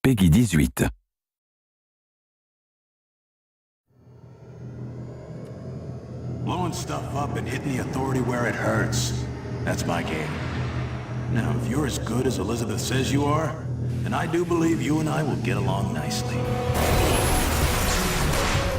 Peggy 18. Blowing stuff up and hitting the authority where it hurts. That's my game. Now, if you're as good as Elizabeth says you are, then I do believe you and I will get along nicely.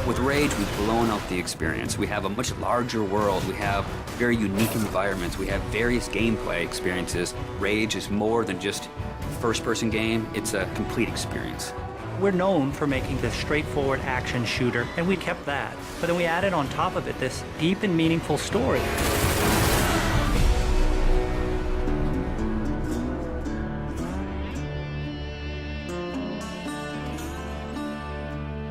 With Rage, we've blown out the experience. We have a much larger world. We have very unique environments. We have various gameplay experiences. Rage is more than just a first-person game. It's a complete experience. We're known for making this straightforward action shooter, and we kept that. But then we added on top of it this deep and meaningful story.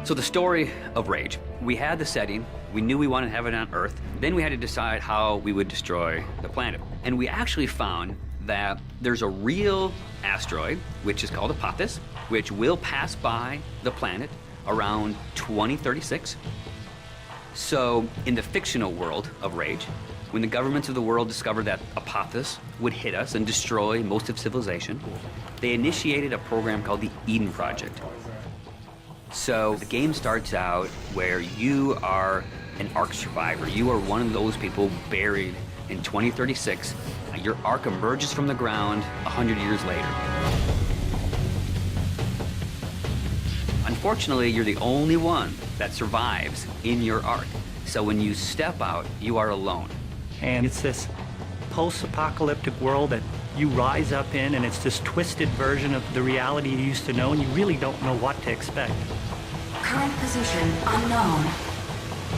So the story of Rage. We had the setting, we knew we wanted to have it on Earth, then we had to decide how we would destroy the planet. And we actually found that there's a real asteroid, which is called Apophis, which will pass by the planet around 2036. So in the fictional world of Rage, when the governments of the world discovered that Apophis would hit us and destroy most of civilization, they initiated a program called the Eden Project. So the game starts out where you are an Ark survivor. You are one of those people buried in 2036. Your Ark emerges from the ground 100 years later. Unfortunately, you're the only one that survives in your Ark. So when you step out, you are alone. And it's this post-apocalyptic world that you rise up in, and it's this twisted version of the reality you used to know, and you really don't know what to expect. Current position unknown.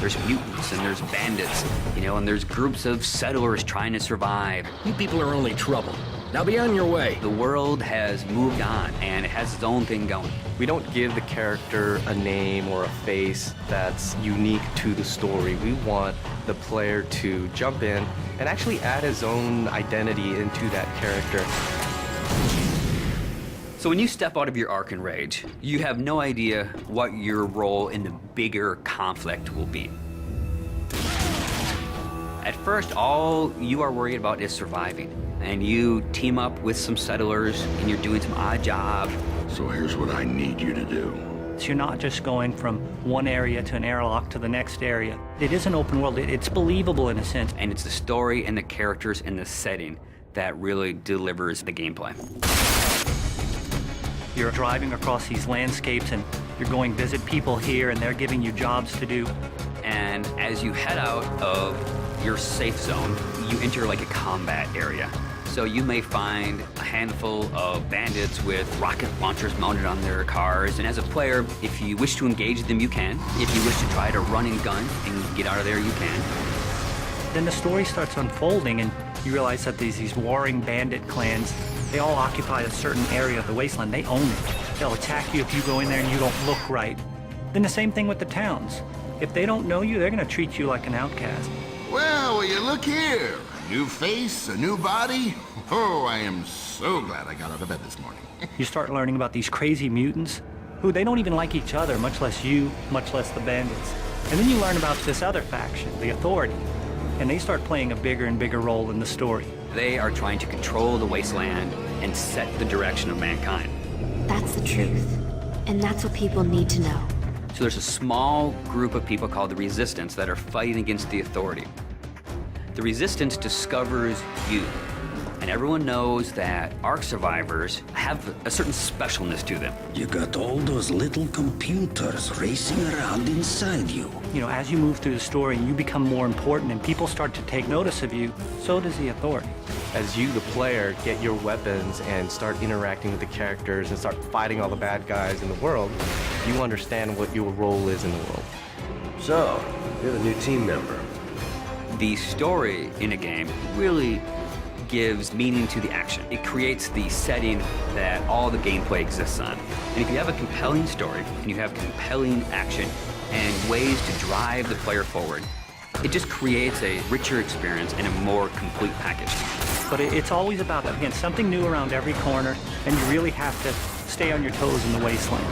There's mutants and there's bandits, and there's groups of settlers trying to survive. You people are only trouble. Now be on your way. The world has moved on, and it has its own thing going. We don't give the character a name or a face that's unique to the story. We want the player to jump in and actually add his own identity into that character. So when you step out of your Ark in Rage, you have no idea what your role in the bigger conflict will be. At first, all you are worried about is surviving. And you team up with some settlers, and you're doing some odd jobs. So here's what I need you to do. So you're not just going from one area to an airlock to the next area. It is an open world. It's believable in a sense. And it's the story and the characters and the setting that really delivers the gameplay. You're driving across these landscapes, and you're going visit people here, and they're giving you jobs to do. And as you head out of your safe zone, you enter like a combat area. So you may find a handful of bandits with rocket launchers mounted on their cars. And as a player, if you wish to engage them, you can. If you wish to try to run and gun and get out of there, you can. Then the story starts unfolding, and you realize that these warring bandit clans, they all occupy a certain area of the wasteland. They own it. They'll attack you if you go in there and you don't look right. Then the same thing with the towns. If they don't know you, they're going to treat you like an outcast. Well, will you look here? A new face, a new body. Oh, I am so glad I got out of bed this morning. You start learning about these crazy mutants who they don't even like each other, much less you, much less the bandits. And then you learn about this other faction, the Authority, and they start playing a bigger and bigger role in the story. They are trying to control the wasteland and set the direction of mankind. That's the truth. And that's what people need to know. So there's a small group of people called the Resistance that are fighting against the Authority. The Resistance discovers you, and everyone knows that Ark survivors have a certain specialness to them. You got all those little computers racing around inside you. As you move through the story, you become more important, and people start to take notice of you, so does the Authority. As you, the player, get your weapons and start interacting with the characters and start fighting all the bad guys in the world, you understand what your role is in the world. So, you're the new team member. The story in a game really gives meaning to the action. It creates the setting that all the gameplay exists on. And if you have a compelling story, and you have compelling action, and ways to drive the player forward, it just creates a richer experience and a more complete package. But it's always about, again, something new around every corner, and you really have to stay on your toes in the wasteland.